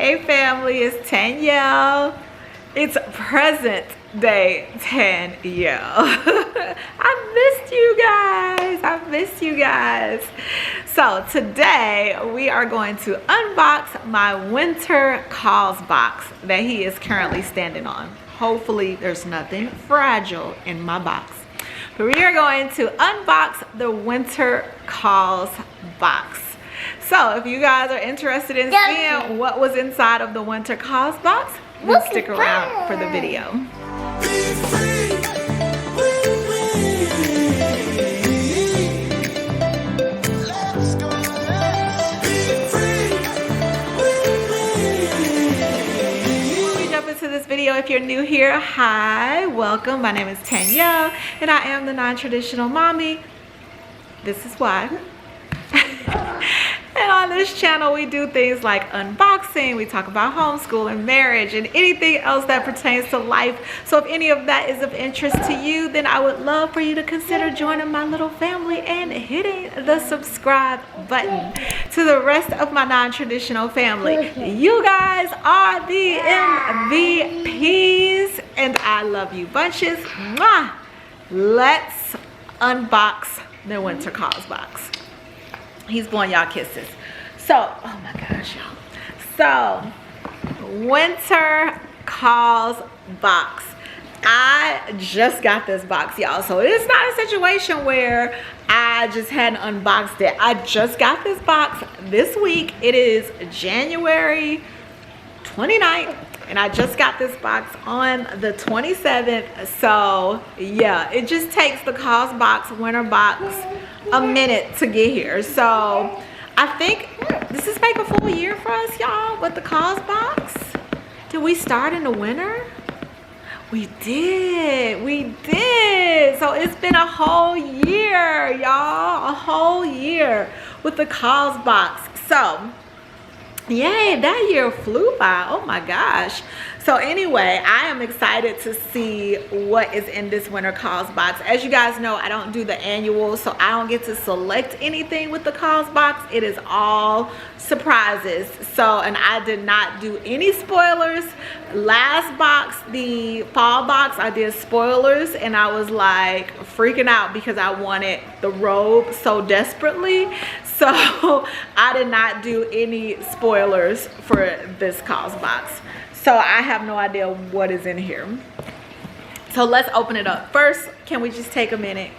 Hey family, it's Danielle. It's present day Danielle. I missed you guys. So today we are going to unbox my winter Causebox that he is currently standing on. Hopefully there's nothing fragile in my box. But we are going to unbox the winter Causebox. So if you guys are interested in seeing what was inside of the winter Causebox, then stick around for the video. Before we jump into this video, if you're new here, hi, welcome. My name is Danielle and I am the non-traditional mommy. This is why. And on this channel, we do things like unboxing, we talk about homeschooling, marriage, and anything else that pertains to life. So if any of that is of interest to you, then I would love for you to consider joining my little family and hitting the subscribe button. To the rest of my non-traditional family, you guys are the MVPs, and I love you bunches. Mwah! Let's unbox the winter Causebox. He's blowing y'all kisses. So, oh my gosh, y'all. So, winter Causebox. I just got this box, y'all. So it's not a situation where I just hadn't unboxed it. I just got this box this week. It is January 29th. And I just got this box on the 27th. So yeah, it just takes the Causebox winter box a minute to get here. So I think this is like a full year for us, y'all, with the Causebox. Did we start in the winter? We did. So it's been a whole year, y'all. A whole year with the Causebox. So yay, that year flew by. Oh my gosh. So anyway, I am excited to see what is in this winter Causebox. As you guys know, I don't do the annual, so I don't get to select anything with the Causebox. It is all surprises. So, and I did not do any spoilers. Last box, the fall box, I did spoilers, and I was like freaking out because I wanted the robe so desperately. So I did not do any spoilers for this Causebox. So I have no idea what is in here. So let's open it up. First, can we just take a minute?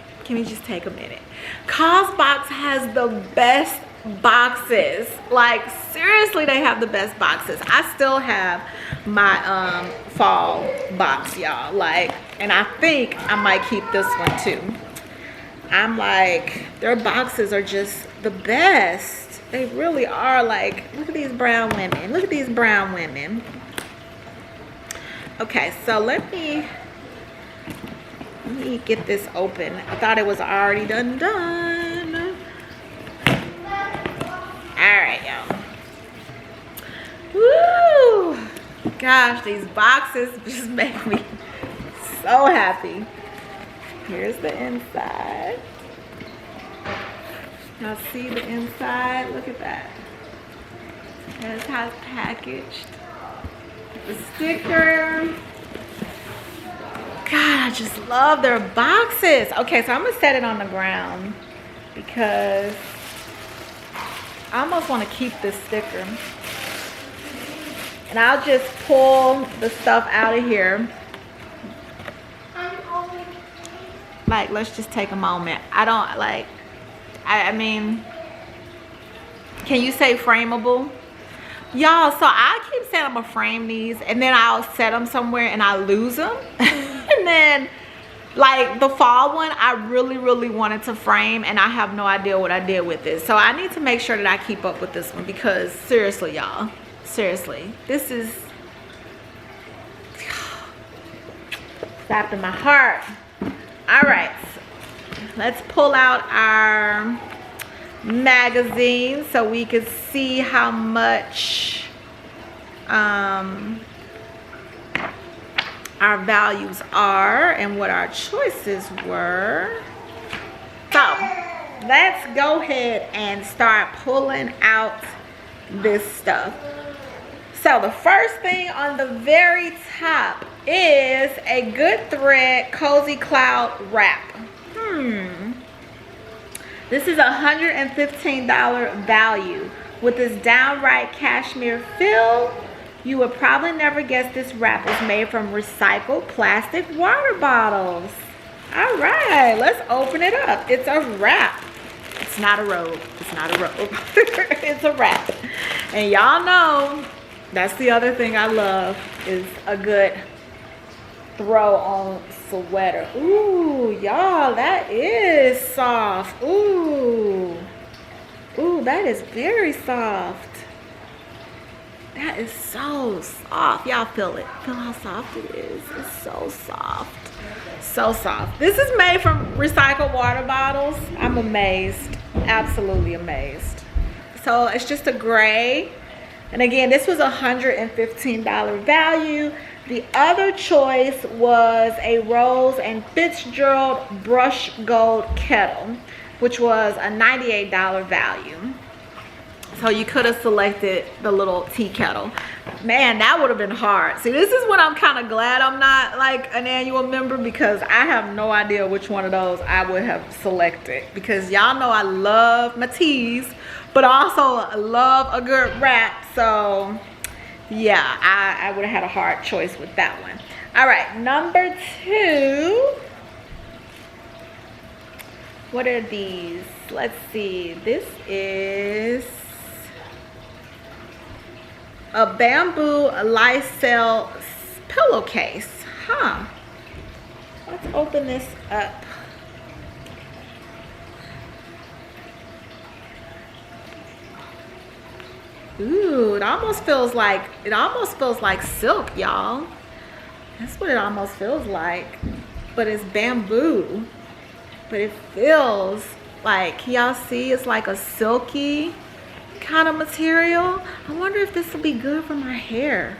Causebox has the best boxes. Like seriously, they have the best boxes. I still have my fall box, y'all. Like, and I think I might keep this one too. I'm like, their boxes are just the best. They really are. Like, look at these brown women. Look at these brown women. Okay, so let me get this open. I thought it was already done. All right, y'all. Woo! Gosh, these boxes just make me so happy. Here's the inside. Y'all see the inside? Look at that. That's how it's packaged. The sticker. God, I just love their boxes. Okay, so I'm gonna set it on the ground because I almost want to keep this sticker. And I'll just pull the stuff out of here. Like, let's just take a moment. I don't like, I mean, can you say frameable? Y'all, so I keep saying I'm gonna frame these and then I'll set them somewhere and I lose them. And then like the fall one, I really wanted to frame and I have no idea what I did with it. So I need to make sure that I keep up with this one because seriously, y'all, seriously, this is slapped in my heart. All right, let's pull out our magazine so we can see how much our values are and what our choices were. So let's go ahead and start pulling out this stuff. So the first thing on the very top is a good thread cozy cloud wrap. This is $115 value. With this downright cashmere feel, you would probably never guess this wrap is made from recycled plastic water bottles. All right, let's open it up. It's a wrap. It's not a robe. It's not a robe. It's a wrap. And y'all know that's the other thing I love is a good throw on sweater. Ooh, y'all, that is soft. Ooh, that is very soft. That is so soft. Y'all feel it. Feel how soft it is. It's so soft. So soft. This is made from recycled water bottles. I'm amazed. Absolutely amazed. So it's just a gray. And again, this was $115 value. The other choice was a Rose and Fitzgerald brush gold kettle, which was a $98 value. So you could have selected the little tea kettle. Man, that would have been hard. See, this is when I'm kind of glad I'm not like an annual member, because I have no idea which one of those I would have selected. Because y'all know I love my teas, but I also love a good wrap. So yeah, I would have had a hard choice with that one. All right, number 2. What are these? Let's see. This is a bamboo Lysel pillowcase. Let's open this up. Ooh, it almost feels like silk, y'all. That's what it almost feels like. But it's bamboo. But it feels like, can y'all see? It's like a silky kind of material. I wonder if this will be good for my hair.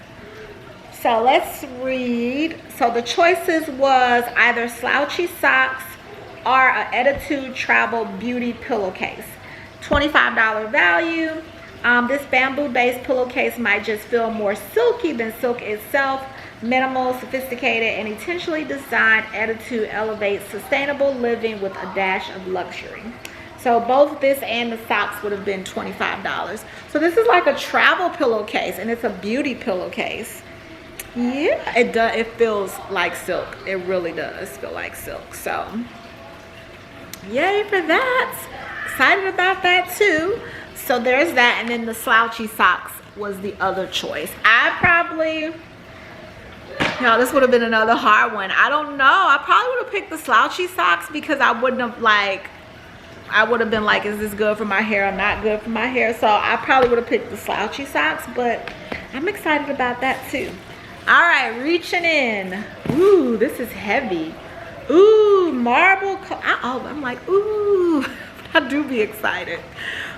So let's read. So the choices was either slouchy socks or an Attitude Travel Beauty pillowcase. $25 value. This bamboo-based pillowcase might just feel more silky than silk itself. Minimal, sophisticated, and intentionally designed, Attitude elevates sustainable living with a dash of luxury. So both this and the socks would have been $25. So this is like a travel pillowcase, and it's a beauty pillowcase. Yeah, it does. It feels like silk. It really does feel like silk. So yay for that. Excited about that too. So there's that, and then the slouchy socks was the other choice. I probably, this would have been another hard one. I don't know. I probably would have picked the slouchy socks because I would have been like, is this good for my hair or not good for my hair? So I probably would have picked the slouchy socks, but I'm excited about that too. All right, reaching in. Ooh, this is heavy. Ooh, marble. I'm like, ooh, I do be excited.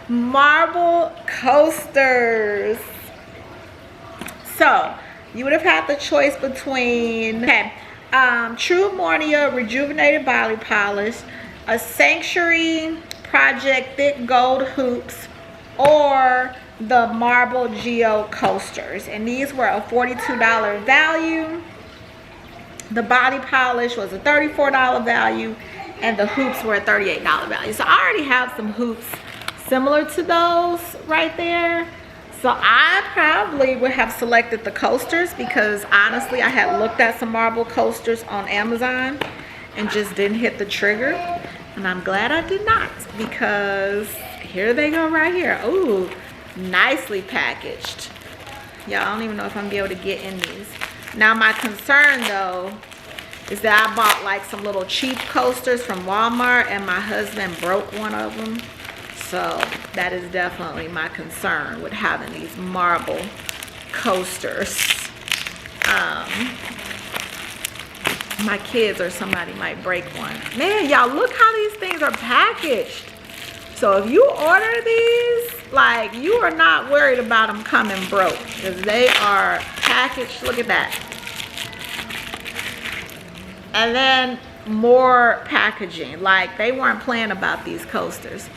Marble coasters. So you would have had the choice between True Mornia Rejuvenated Body Polish, a Sanctuary Project Thick Gold Hoops, or the Marble Geo coasters. And these were a $42 value. The body polish was a $34 value, and the hoops were a $38 value. So I already have some hoops similar to those right there. So I probably would have selected the coasters because honestly I had looked at some marble coasters on Amazon and just didn't hit the trigger. And I'm glad I did not, because here they go right here. Ooh, nicely packaged. Y'all, I don't even know if I'm gonna be able to get in these. Now my concern though is that I bought like some little cheap coasters from Walmart and my husband broke one of them. So that is definitely my concern with having these marble coasters. My kids or somebody might break one. Man, y'all, look how these things are packaged. So if you order these, like, you are not worried about them coming broke, because they are packaged. Look at that. And then more packaging. Like, they weren't playing about these coasters.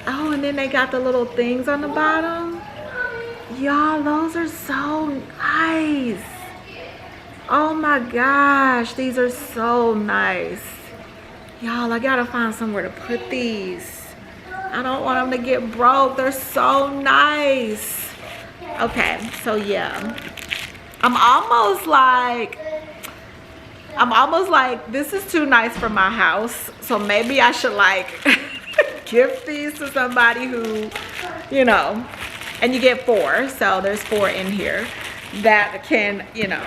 Oh, and then they got the little things on the bottom. Y'all, those are so nice. Oh my gosh, these are so nice. Y'all, I gotta find somewhere to put these. I don't want them to get broke. They're so nice. Okay, so yeah. I'm almost like, this is too nice for my house. So maybe I should like gift these to somebody who, you know, and you get 4. So there's 4 in here that can, you know,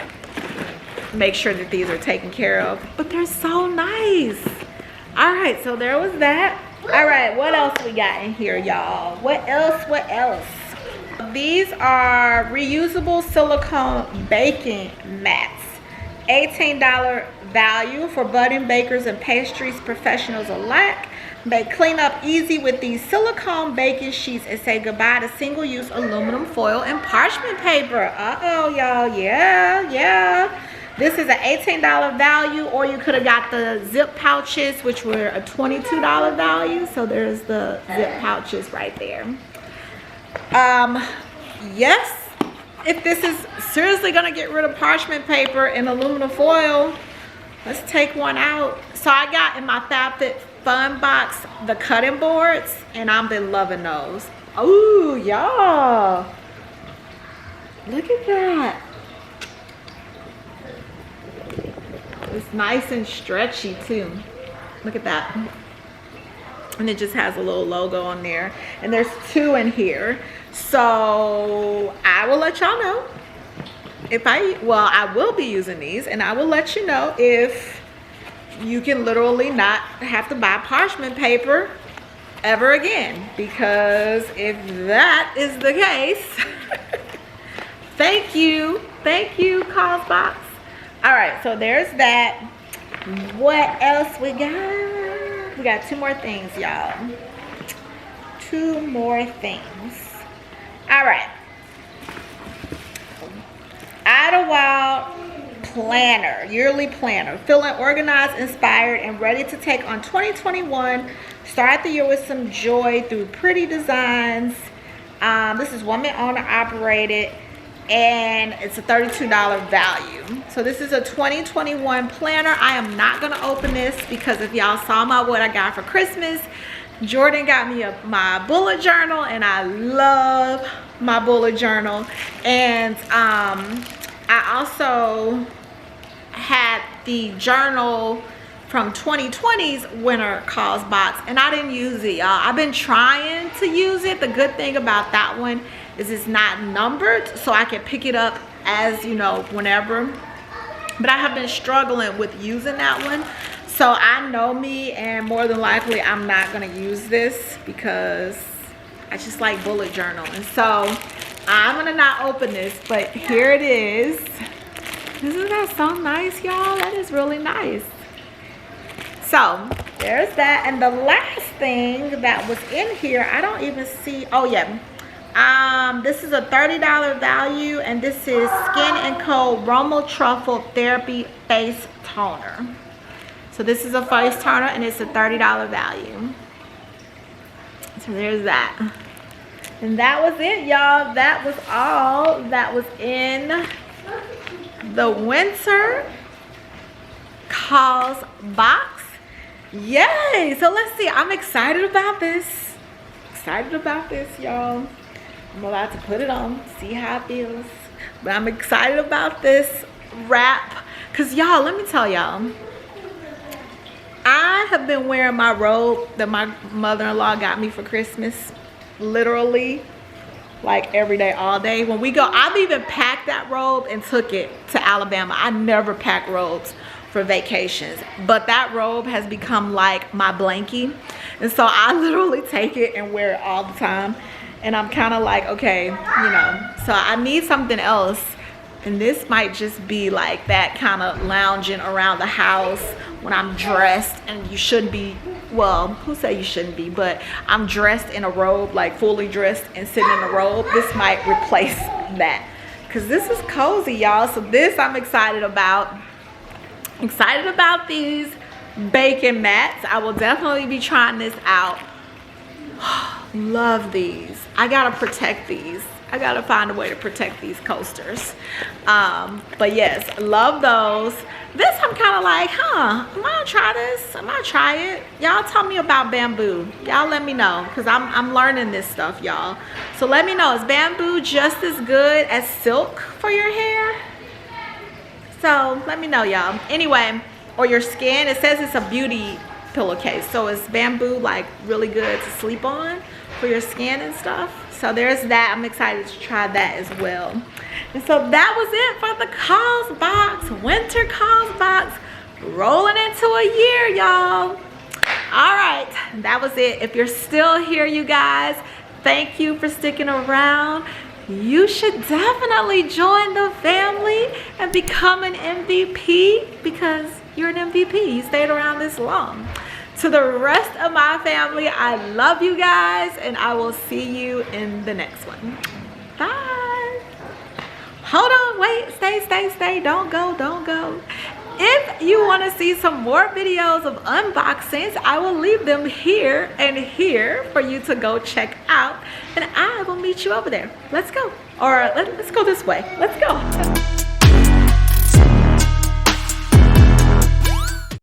make sure that these are taken care of. But they're so nice. All right, so there was that. All right, what else we got in here, y'all? What else? These are reusable silicone baking mats. $18 value for budding bakers and pastries professionals alike. They clean up easy with these silicone baking sheets and say goodbye to single-use aluminum foil and parchment paper. Uh-oh, y'all. Yeah. This is an $18 value, or you could have got the zip pouches, which were a $22 value. So there's the zip pouches right there. Yes, if this is seriously gonna get rid of parchment paper and aluminum foil, let's take one out. So I got in my FabFitFun box the cutting boards, and I've been loving those. Oh, y'all, look at that. It's nice and stretchy too. Look at that. And it just has a little logo on there. And there's 2 in here. So I will let y'all know if I will be using these, and I will let you know if you can literally not have to buy parchment paper ever again. Because if that is the case, thank you, Causebox. All right, so there's that. What else we got? We got 2 more things, y'all. 2 more things. All right. Idlewild planner, yearly planner. Feeling organized, inspired, and ready to take on 2021. Start the year with some joy through pretty designs. This is woman owner operated, and it's a $32 value. So this is a 2021 planner. I am not gonna open this because if y'all saw what I got for Christmas, Jordan got me my bullet journal, and I love my bullet journal. And I also had the journal from 2020's winter Causebox, and I didn't use it, y'all. I've been trying to use it. The good thing about that one is it's not numbered, so I can pick it up as, you know, whenever. But I have been struggling with using that one. So I know me, and more than likely I'm not gonna use this because I just like bullet journal. And so I'm gonna not open this, but here it is. Isn't that so nice, y'all? That is really nice. So there's that. And the last thing that was in here, I don't even see, oh yeah. This is a $30 value, and this is Skin & Co. Romo Truffle Therapy Face Toner. So this is a face toner, and it's a $30 value. So there's that. And that was it, y'all. That was all that was in the winter Causebox. Yay! So let's see. I'm excited about this. Y'all. I'm about to put it on, see how it feels. But I'm excited about this wrap. Because, y'all, let me tell y'all. I have been wearing my robe that my mother-in-law got me for Christmas. Literally, like every day, all day. When we go, I've even packed that robe and took it to Alabama. I never pack robes for vacations, but that robe has become like my blankie, and so I literally take it and wear it all the time. And I'm kind of like, okay, you know, so I need something else, and this might just be like that kind of lounging around the house when I'm dressed. And you shouldn't be, well, who said you shouldn't be, but I'm dressed in a robe, like fully dressed and sitting in a robe. This might replace that, because this is cozy, y'all. So this I'm excited about. Excited about these baking mats. I will definitely be trying this out. Love these. I gotta protect these. I gotta find a way to protect these coasters. But yes, love those. This I'm kind of like, am I gonna try this? Am I gonna try it? Y'all tell me about bamboo. Y'all let me know, because I'm learning this stuff, y'all. So let me know, is bamboo just as good as silk for your hair? So let me know, y'all. Anyway, or your skin, it says it's a beauty pillowcase. So is bamboo like really good to sleep on for your skin and stuff? So there's that. I'm excited to try that as well. And so that was it for the Causebox, winter Causebox, rolling into a year, y'all. All right, that was it. If you're still here, you guys, thank you for sticking around. You should definitely join the family and become an MVP, because you're an MVP. You stayed around this long. To the rest of my family, I love you guys, and I will see you in the next one. Bye. Hold on, wait, stay. Don't go. If you want to see some more videos of unboxings, I will leave them here and here for you to go check out, and I will meet you over there. Let's go. Or let's go this way. Let's go.